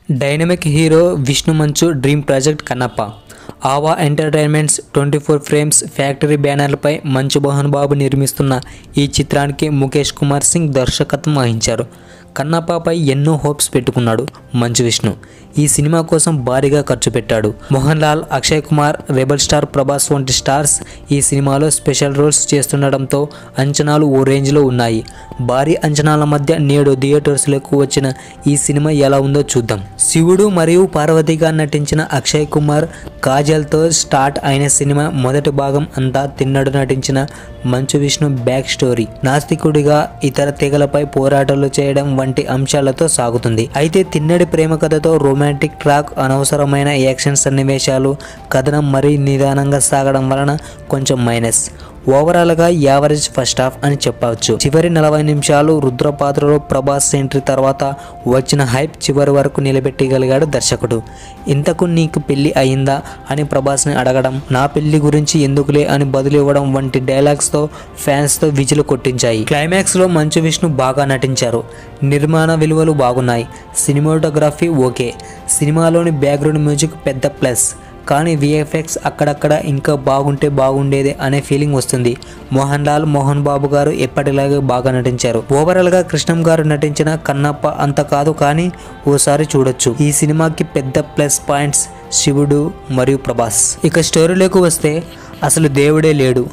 Dynamic hero Vishnu మంచు dream project Kannappa. ఆవా entertainments 24 frames factory బ్యానర్లపై మంచు మోహన్ బాబు నిర్మిస్తున్న ఈ చిత్రానికి ముఖేష్ కుమార్ సింగ్ దర్శకత్వం వహించారు. కన్నప్పపై ఎన్నో హోప్స్ పెట్టుకున్నాడు మంచు విష్ణు. ఈ సినిమా కోసం భారీగా ఖర్చు పెట్టాడు. మోహన్ లాల్, అక్షయ్ కుమార్, రెబల్ స్టార్ ప్రభాస్ వంటి స్టార్స్ ఈ సినిమాలో స్పెషల్ రోల్స్ చేస్తుండటంతో అంచనాలు ఓ రేంజ్లో ఉన్నాయి. భారీ అంచనాల మధ్య నేడు థియేటర్స్లోకి వచ్చిన ఈ సినిమా ఎలా ఉందో చూద్దాం. శివుడు మరియు పార్వతిగా నటించిన అక్షయ్ కుమార్, కాజల్తో స్టార్ట్ అయిన సినిమా మొదటి భాగం అంతా తిన్నడు నటించిన మంచు విష్ణు బ్యాక్ స్టోరీ, నాస్తికుడిగా ఇతర తెగలపై పోరాటాలు చేయడం వంటి అంశాలతో సాగుతుంది. అయితే తిన్నడి ప్రేమ కథతో రొమాంటిక్ ట్రాక్, అనవసరమైన యాక్షన్ సన్నివేశాలు, కథనం మరీ నిదానంగా సాగడం వలన కొంచెం మైనస్. ఓవరాల్గా యావరేజ్ ఫస్ట్ హాఫ్ అని చెప్పవచ్చు. చివరి 40 నిమిషాలు రుద్ర పాత్రలో ప్రభాస్ ఎంట్రీ తర్వాత వచ్చిన హైప్ చివరి వరకు నిలబెట్టగలిగాడు దర్శకుడు. ఇంతకు నీకు పెళ్లి అయిందా అని ప్రభాస్ని అడగడం, నా పెళ్లి గురించి ఎందుకులే అని బదులివ్వడం వంటి డైలాగ్స్తో ఫ్యాన్స్తో విజిల్ కొట్టించాయి. క్లైమాక్స్లో మంచు విష్ణు బాగా నటించారు. నిర్మాణ విలువలు బాగున్నాయి. Cinematography okay. సినిమాలోని బ్యాక్గ్రౌండ్ మ్యూజిక్ పెద్ద ప్లస్. కానీ విఎఫ్ఎక్స్ అక్కడక్కడ ఇంకా బాగుంటే బాగుండేదే అనే ఫీలింగ్ వస్తుంది. మోహన్ లాల్, మోహన్ బాబు గారు ఎప్పటిలాగే బాగా నటించారు. ఓవరాల్గా కృష్ణం గారు నటించిన కన్నప్ప అంత కాదు, కానీ ఓసారి చూడొచ్చు. ఈ సినిమాకి పెద్ద ప్లస్ పాయింట్స్ శివుడు మరియు ప్రభాస్. ఇక స్టోరీలోకి వస్తే అసలు దేవుడే లేడు,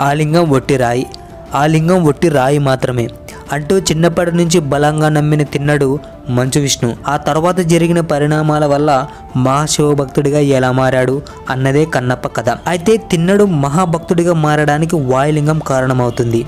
ఆ లింగం ఒట్టి రాయి మాత్రమే అంటూ చిన్నప్పటి నుంచి బలంగా నమ్మిన తిన్నడు మంచు విష్ణు. ఆ తర్వాత జరిగిన పరిణామాల వల్ల మహాశివభక్తుడిగా ఎలా మారాడు అన్నదే కన్నప్ప కథ. అయితే తిన్నడు మహాభక్తుడిగా మారడానికి వాయులింగం కారణమవుతుంది.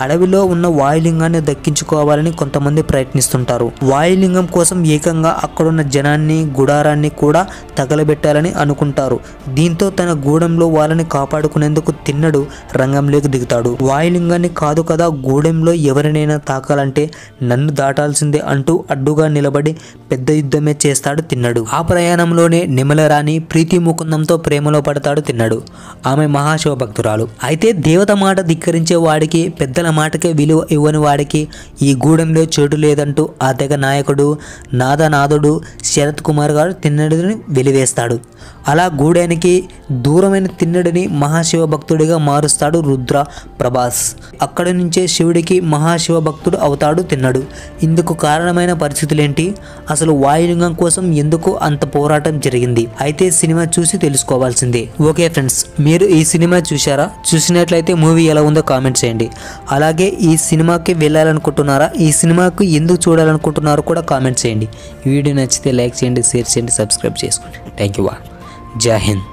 అడవిలో ఉన్న వాయులింగాన్ని దక్కించుకోవాలని కొంతమంది ప్రయత్నిస్తుంటారు. వాయులింగం కోసం ఏకంగా అక్కడున్న జనాన్ని, గుడారాన్ని కూడా తగలబెట్టాలని అనుకుంటారు. దీంతో తన గూడెంలో వాళ్ళని కాపాడుకునేందుకు తిన్నడు రంగంలోకి దిగుతాడు. వాయులింగాన్ని కాదు కదా, గూడెంలో ఎవరినైనా తాకాలంటే నన్ను దాటాల్సిందే అంటూ అడ్డుగా నిలబడి పెద్ద యుద్ధమే చేస్తాడు తిన్నడు. ఆ ప్రయాణంలోనే నిమలరాణి ప్రీతి ముకుందంతో ప్రేమలో పడతాడు తిన్నడు. ఆమె మహాశివభక్తురాలు. అయితే దేవత మాట ధిక్కరించే వాడికి, పెద్దల మాటకే విలువ ఇవ్వని వాడికి ఈ గూడెంలో చోటు లేదంటూ ఆ తెగ నాయకుడు నాదనాథుడు శరత్ కుమార్ గారు తిన్నడిని వెలివేస్తాడు. అలా గూడెనికి దూరమైన తిన్నడిని మహాశివ భక్తుడిగా మారుస్తాడు రుద్ర ప్రభాస్. అక్కడి నుంచే శివుడికి మహాశివ భక్తుడు అవుతాడు తిన్నడు. ఇందుకు కారణమైన పరిస్థితులేంటి, అసలు వాయులింగం కోసం ఎందుకు అంత పోరాటం జరిగింది, అయితే సినిమా చూసి తెలుసుకోవాల్సిందే. ఓకే ఫ్రెండ్స్, మీరు ఈ సినిమా చూశారా? చూసినట్లయితే మూవీ ఎలా ఉందో కామెంట్ చేయండి. అలాగే ఈ సినిమాకి వెళ్ళాలనుకుంటున్నారా, ఈ సినిమాకు ఎందుకు చూడాలనుకుంటున్నారో కూడా కామెంట్ చేయండి. ఈ వీడియో నచ్చితే లైక్ చేయండి, షేర్ చేయండి, సబ్స్క్రైబ్ చేసుకోండి. Thank you. జై హింద్.